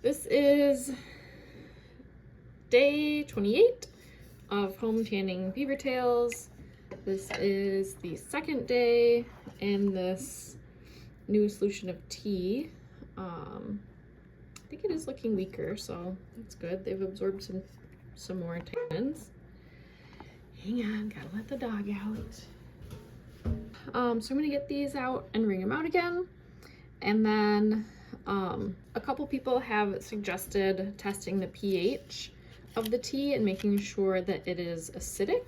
This is day 28 of home tanning beaver tails. This is the second day in this new solution of tea. I think it is looking weaker, so that's good. They've absorbed some more tannins. Hang on, gotta let the dog out. So I'm gonna get these out and wring them out again. And then a couple people have suggested testing the pH of the tea and making sure that it is acidic.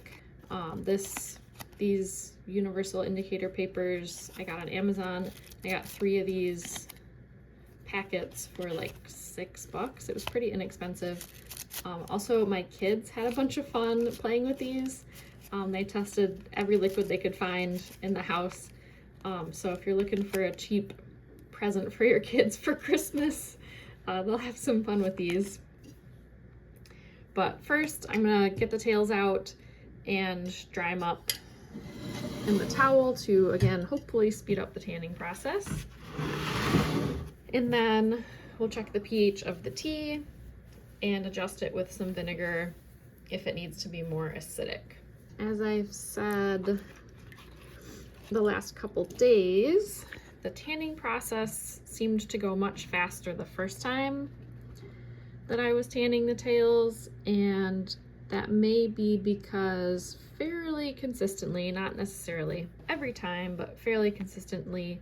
These universal indicator papers I got on Amazon. I got 3 of these packets for like $6. It was pretty inexpensive. Also, my kids had a bunch of fun playing with these. They tested every liquid they could find in the house. So if you're looking for a cheap present for your kids for Christmas, they'll have some fun with these. But first, I'm gonna get the tails out and dry them up in the towel to, again, hopefully speed up the tanning process. And then we'll check the pH of the tea and adjust it with some vinegar if it needs to be more acidic. As I've said the last couple days, the tanning process seemed to go much faster the first time that I was tanning the tails, and that may be because fairly consistently, not necessarily every time, but fairly consistently,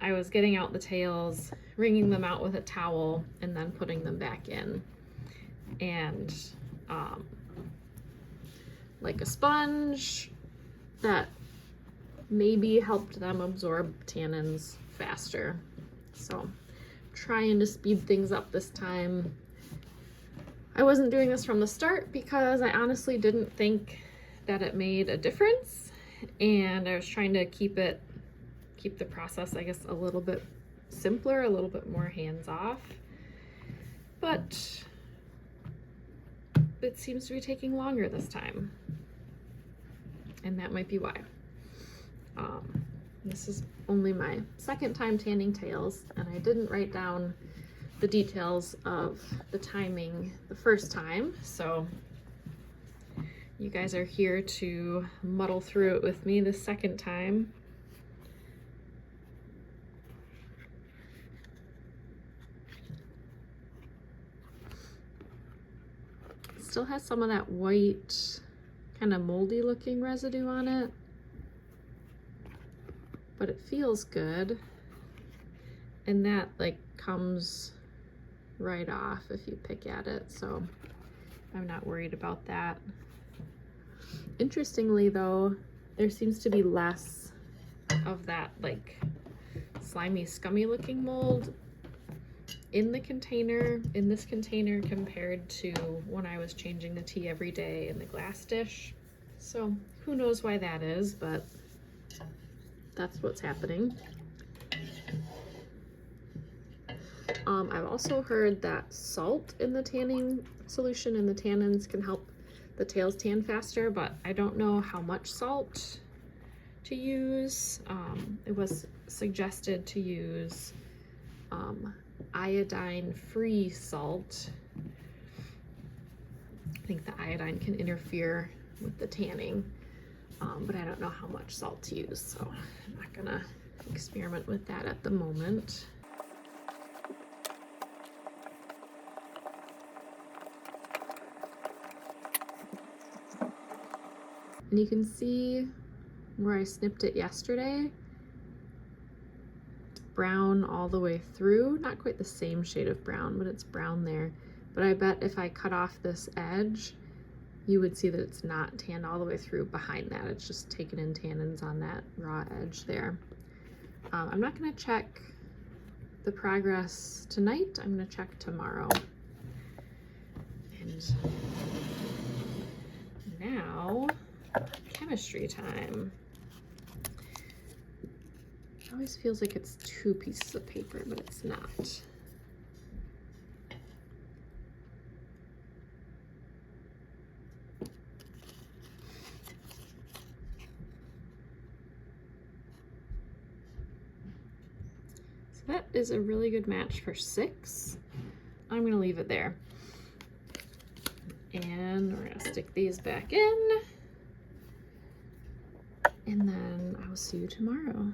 I was getting out the tails, wringing them out with a towel, and then putting them back in. And like a sponge, that maybe helped them absorb tannins faster. So trying to speed things up this time. I wasn't doing this from the start because I honestly didn't think that it made a difference, and I was trying to keep the process, I guess, a little bit simpler, a little bit more hands-off. But it seems to be taking longer this time, and that might be why. This is only my second time tanning tails, and I didn't write down the details of the timing the first time, so you guys are here to muddle through it with me the second time. Still has some of that white, kind of moldy looking residue on it, but it feels good, and that like comes right off if you pick at it, so I'm not worried about that. Interestingly though, there seems to be less of that like slimy, scummy looking mold in this container compared to when I was changing the tea every day in the glass dish. So who knows why that is, but that's what's happening. I've also heard that salt in the tanning solution and the tannins can help the tails tan faster, but I don't know how much salt to use. It was suggested to use iodine-free salt. I think the iodine can interfere with the tanning, but I don't know how much salt to use, so I'm not gonna experiment with that at the moment. And you can see where I snipped it yesterday, it's brown all the way through. Not quite the same shade of brown, but it's brown there. But I bet if I cut off this edge, you would see that it's not tanned all the way through behind that. It's just taken in tannins on that raw edge there. I'm not gonna check the progress tonight. I'm gonna check tomorrow. And now, chemistry time. It always feels like it's 2 pieces of paper, but it's not. So that is a really good match for 6. I'm gonna leave it there. And we're gonna stick these back in. And then I will see you tomorrow.